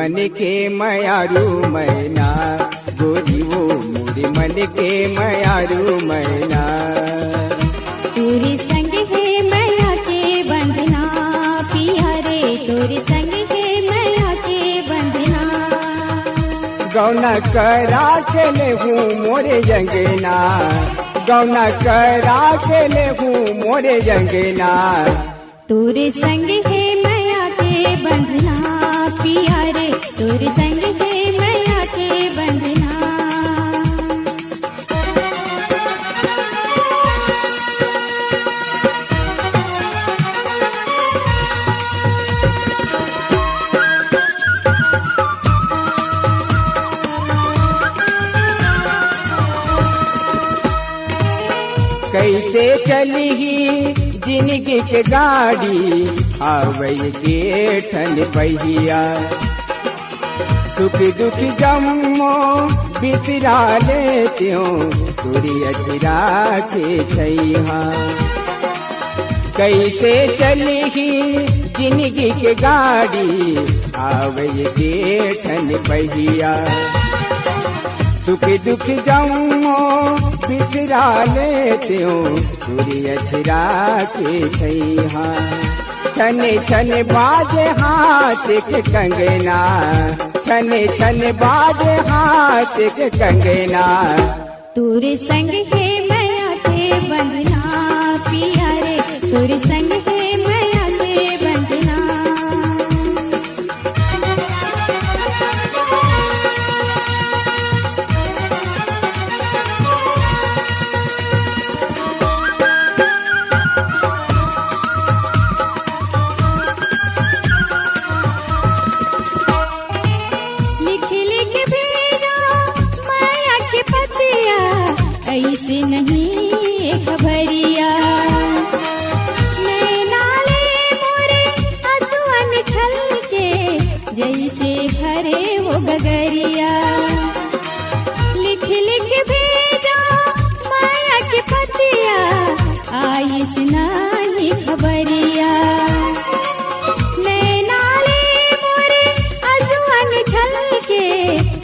मन के मयारू मैना गोरी वो मोरे मन के मयारू मैना। तोरे संग है मैया के बंधना पिया रे, तोरे संग है मैया के बंधना। गौना करा के ले हूँ मोरे जंगना, गौना करा के ले हूँ मोरे जंगना। तोरे संग है मैया के बंधना पिया रे, तोरे संग है मैया के बंधना। कैसे चली ही जिंदगी के गाड़ी आवई के ठन पहिया। सुख दुख जम्मो बिसरा लेते हो तोरी अचरा के छैया। कैसे चली ही जिंदगी के गाड़ी आवई के ठन पहिया। सुख दुख जम्मो बिसरा लेते हो तोरी अचरा के छैया। छने छने बाजे हाथ के कंगना, छने छने बाजे हाथ के कंगना। तोरे संग है मैया के बंधना पिया रे, तोरे संग है मैया के बंधना। ऐसे नहीं खबरिया नैना ले मोरे आंसुअन छल के, जैसे भरे वो गगरिया। लिख लिख भेजा माया के पतिया, आइस नहीं खबरिया। नैना ले मोरे आंसुअन छल के,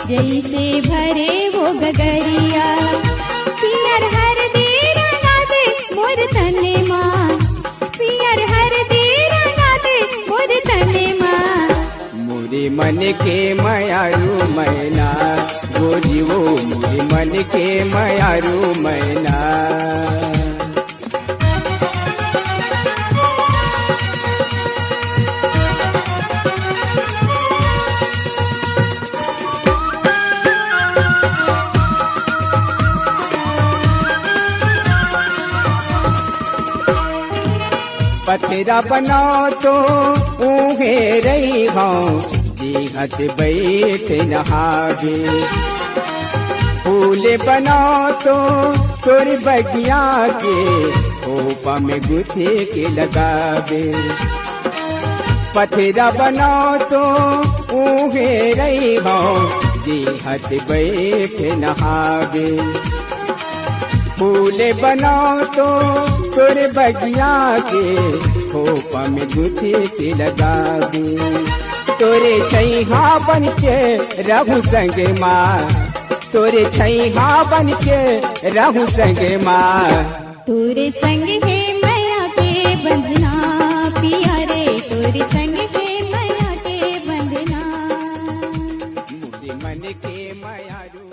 जैसे भरे वो गगरिया। पियर हर देर ना दे मोर तने माँ, पियर हर देर ना दे मोर तने माँ। मोरे मन के मयारू मैना गोरी वो मोरे मन के मयारू मैना। पथरा बनाओ तो ऊहे रही हूँ जीहत बैठ नहावे। फूल बनाओ तो तोर बगिया के ओपा में गुथे के लगावे। पथरा बनाओ तो ऊहे रही हूँ जीहत बैठ नहावे। फूल बनाओ तो तोर बगिया के खोपा में गुथे के लगावे। तोरे छैहा बन के रहू संग माँ, तोरे छैहा बन के रहू संग माँ। तोरे संग है मैया के बंधना पिया रे, तोरे संग है मैया के बंधना। मोरे मन के मयारू